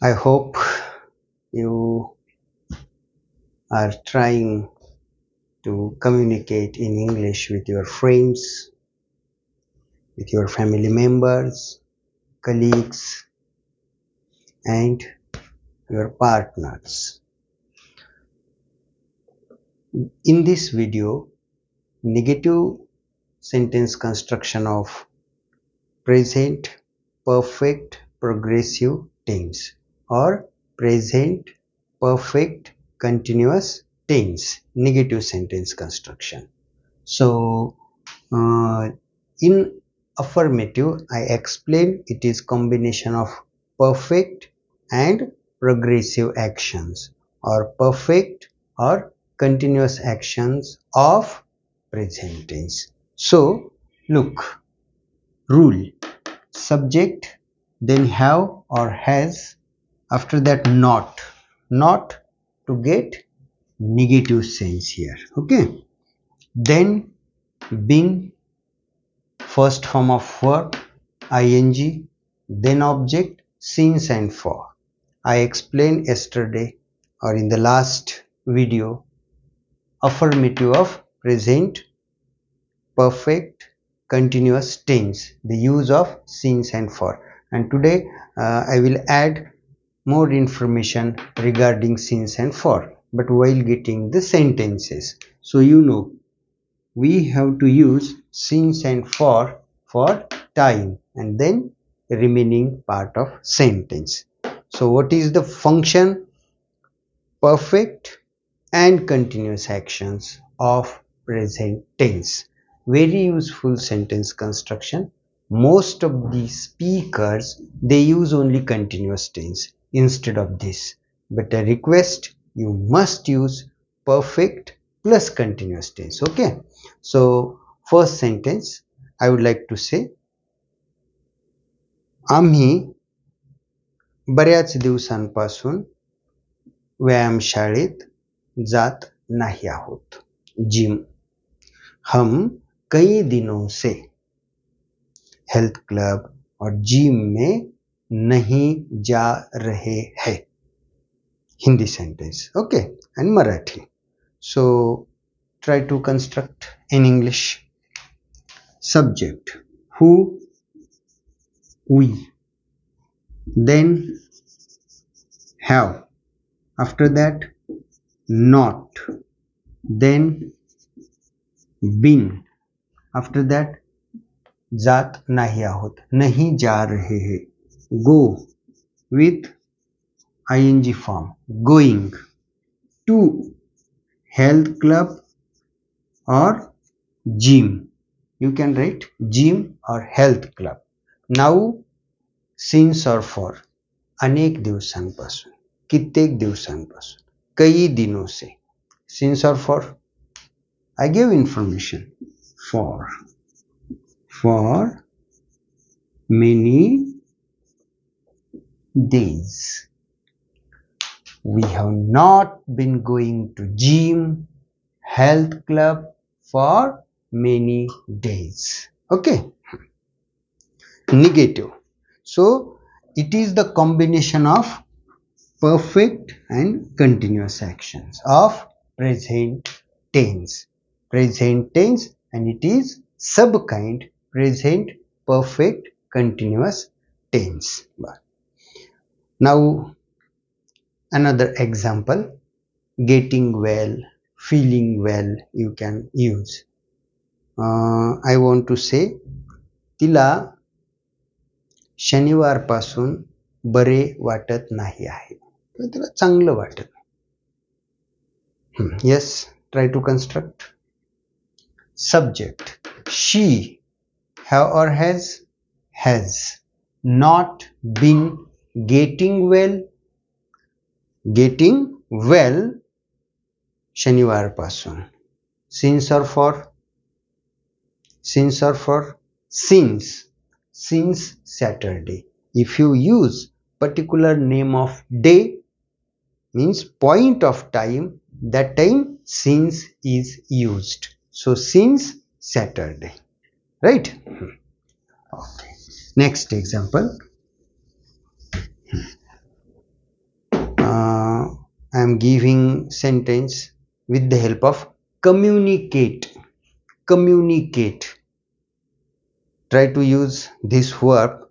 I hope you are trying to communicate in English with your friends, with your family members, colleagues, and your partners. In this video, negative sentence construction of present perfect progressive tense or present perfect continuous tense negative sentence construction. So in affirmative I explained it is combination of perfect and progressive actions or perfect or continuous actions of present tense. So look, rule: subject, then have or has, after that not to get negative sense here. Okay, then been, first form of verb ing, then object since and for. I explained yesterday or in the last video affirmative of present perfect continuous tense, the use of since and for, and today I will add more information regarding since and for, but while getting the sentences. So we have to use since and for time and then remaining part of sentence. So what is the function? Perfect and continuous actions of present tense. Very useful sentence construction. Most of the speakers they use only continuous tense instead of this, but a request, you must use perfect plus continuous tense. Okay, so first sentence I would like to say, आम्ही बऱ्याच दिवसांपासून व्यायामशाळेत जात नहीं आहोत. Gym, हम कई दिनों से हेल्थ क्लब और जिम में नहीं जा रहे हैं. Hindi sentence. Okay, and Marathi. So try to construct in English. Subject, who, we, then have, after that not, then been, after that जात नहीं आहोत, नहीं जा रहे हैं. Go with ing form, going to health club or gym. You can write gym or health club. Now since or for, अनेक दिवसांपासून, कित्येक दिवसांपासून, कई दिनों से. Since or for, I give information. For many days. We have not been going to gym, health club for many days. Okay. Negative. So it is the combination of perfect and continuous actions of present tense. Present tense, and it is subkind present perfect continuous tense. Now another example, getting well, feeling well, you can use. I want to say, तिला शनिवारपासून बरे वाटत नाही आहे. तिला चांगलं वाटत. Yes, try to construct. Subject, she, have or has not been getting well शनिवारपासून. Since or for, since Saturday. If you use particular name of day, means point of time, that time since is used. So since Saturday, right? Okay. Next example, am giving sentence with the help of communicate. Communicate. Try to use this verb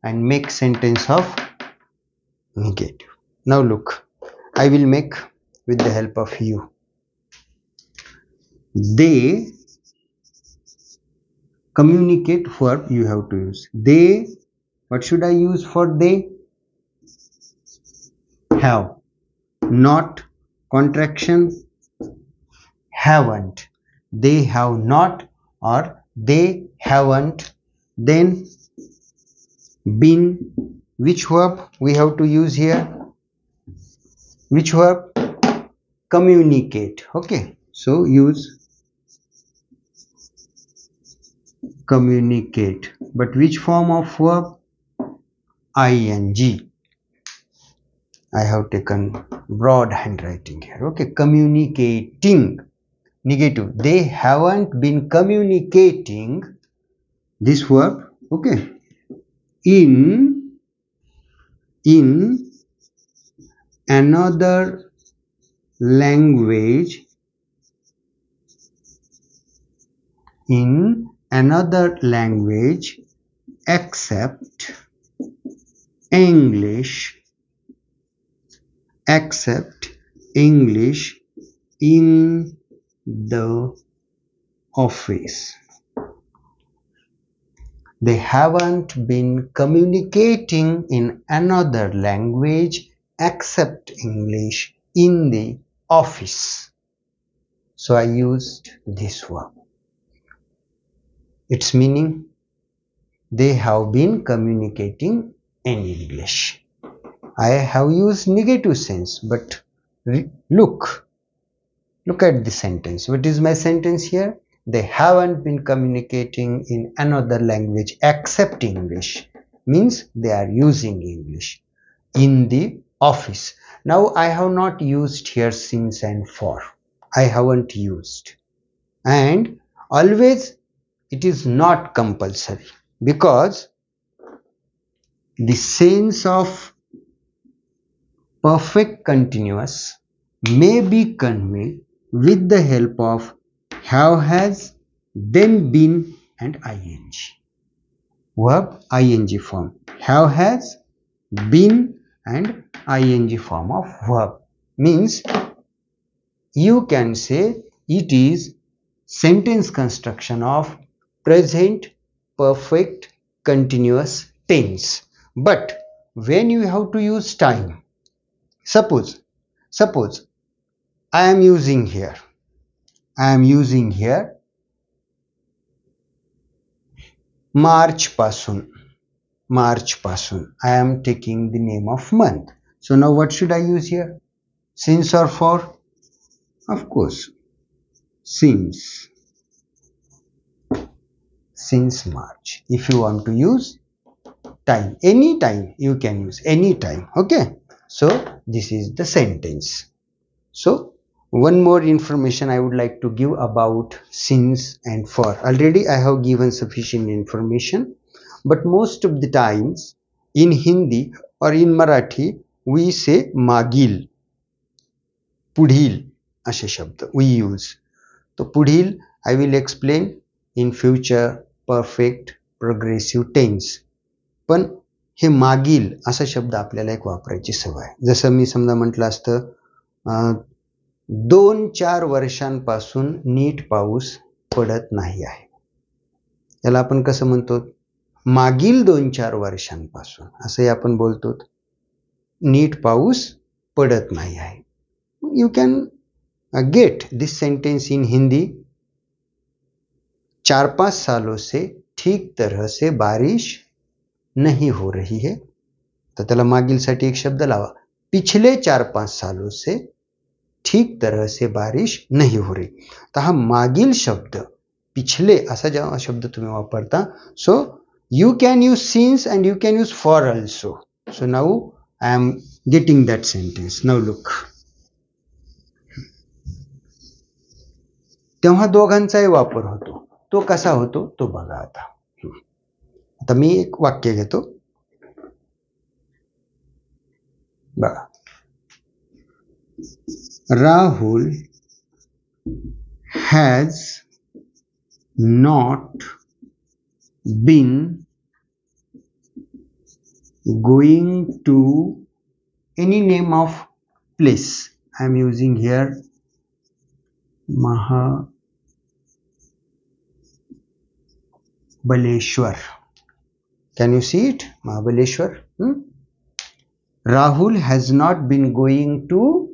and make sentence of negative. Now look, I will make with the help of you. They communicate verb you have to use. They, what should I use for they? Have. Not contraction haven't. They have not or they haven't. Then been. Which verb we have to use here? Which verb? Communicate. Okay, so use communicate. But which form of verb? ing. I have taken broad handwriting here. Okay, communicating. Negative. They haven't been communicating. This verb. Okay. In another language. In another language except English. Except English in the office. They haven't been communicating in another language except English in the office. So I used this verb. Its meaning, they have been communicating in English. I have used negative sense, but look at the sentence. What is my sentence here? They haven't been communicating in another language except English. Means they are using English in the office. Now I have not used here since and for. I haven't used. And always it is not compulsory, because the sense of perfect continuous may be conveyed with the help of have, has, then been and ing. Verb ing form. Have, has, been and ing form of verb. Means you can say it is sentence construction of present perfect continuous tense. But when you have to use time, suppose I am using here March pasun. I am taking the name of month. So now what should I use here? Since or for? Of course, since March. If you want to use time, any time you can use, any time. Okay, so this is the sentence. So one more information I would like to give about since and for. Already I have given sufficient information, but most of the times in Hindi or in Marathi we say magil, pudhil असे शब्द we use. So pudhil I will explain in future perfect progressive tense. पण हे मागील असा शब्द आपल्याला एक वापरायची सवय आहे. जसं मी समजा म्हटलं असतं 2-4 वर्षांपासून नीट पाऊस पडत नाही आहे. याला आपण कसं म्हणतो? मागील 2-4 वर्षांपासून असंही आपण बोलतो. नीट पाऊस पडत नाही आहे. You can get this sentence in Hindi. 4-5 सालों से ठीक तरह से बारिश नहीं हो रही है. तर त्याला मागील साठी एक शब्द लावा. पिछले 4-5 सालों से ठीक तरह से बारिश नहीं हो रही. तर हा मागील शब्द पिछले असा जेव्हा शब्द तुम्ही वापरता, so you can use since and you can use for also. So now I am getting that sentence. Now look, तेव्हा दोघांचाही वापर होतो. तो कसा होतो तो बघा. आता मी एक वाक्य घेतो बघा. Rahul has not been going to any name of place. I am using here Mahabaleshwar. Can you see it? Mahabaleshwar. Rahul has not been going to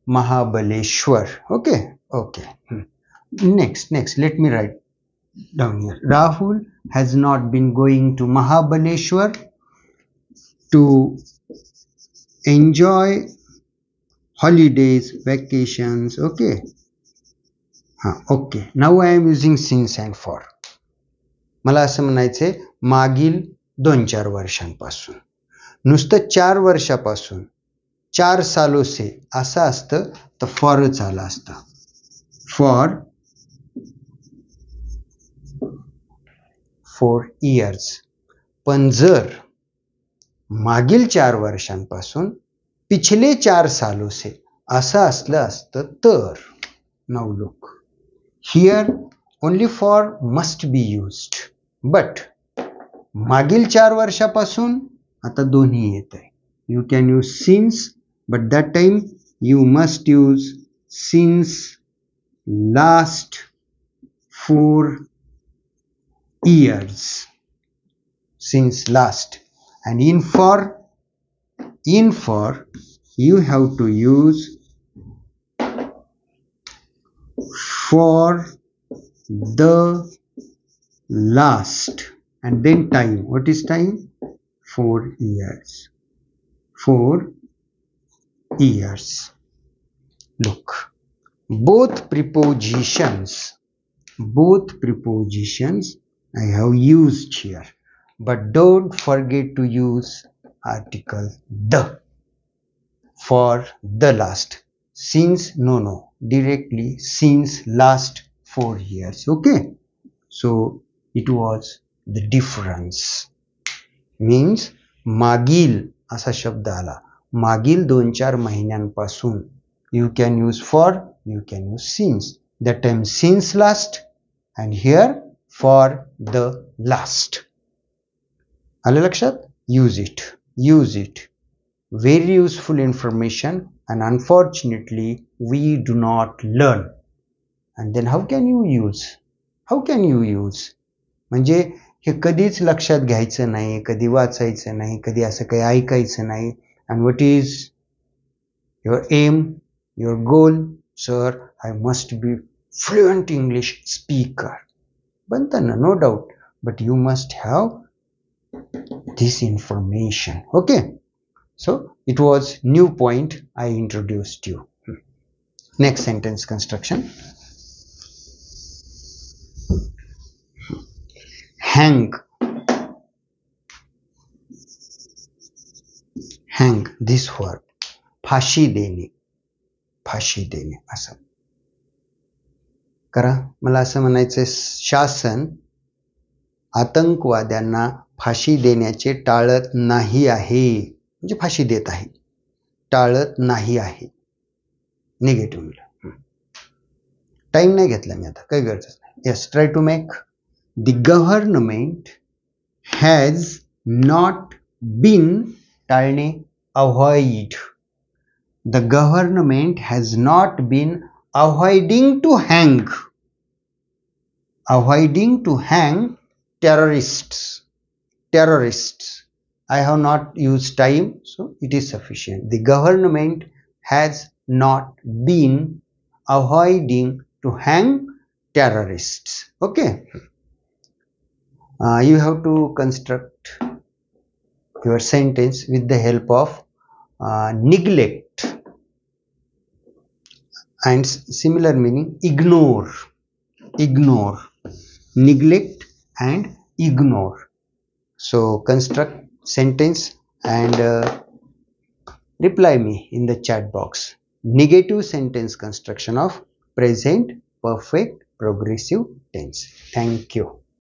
Mahabaleshwar. Okay. Next, let me write down here. Rahul has not been going to Mahabaleshwar to enjoy holidays, vacations. Okay. Okay. Now I am using since and for. मला असं म्हणायचंय मागील 2-4 वर्षांपासून. नुसतं 4 वर्षापासून, 4 सालों से असं असतं तर फॉरच आलं असतं. For 4 years. पण जर मागील 4 वर्षांपासून पिछले 4 सालों से असं असलं असतं तर. Now look. Here only for must be used. But मागील 4 वर्षापासून आता दोन्ही येत आहे. You can use since, but that time you must use since last 4 years. Since last. And in for you have to use for the last and then time. What is time? 4 years. 4 years. Look, both prepositions I have used here, but don't forget to use article the for the last. Since, no, directly since last 4 years. Okay, so it was the difference. Means मागील असा शब्द आला, मागील 2-4 महिन्यांपासून. You can use for, you can use since. That time since last and here for the last. आलं लक्षात? Use it. Very useful information, and unfortunately we do not learn. And then how can you use? म्हणजे हे कधीच लक्षात घ्यायचं नाही, कधी वाचायचं नाही, कधी असं काही ऐकायचं नाही. And what is your aim, your goal? Sir, I must be fluent English speaker. बनतं ना, no doubt, but you must have this information. Okay, so it was new point I introduced you. Next sentence construction. Hang, this word. फाशी देणे असं करा. मला असं म्हणायचं, शासन आतंकवाद्यांना फाशी देण्याचे टाळत नाही आहे. म्हणजे फाशी देत आहे, टाळत नाही आहे. निगेटिव्ह. टाइम नाही घेतला मी, आता काही गरज नाही. Yes, try to make. The government has not been, टाळणे, avoid. The government has not been avoiding to hang terrorists. I have not used time, so it is sufficient. The government has not been avoiding to hang terrorists. Okay. You have to construct your sentence with the help of neglect and similar meaning ignore, neglect and ignore. So construct sentence and reply me in the chat box. Negative sentence construction of present perfect progressive tense. Thank you.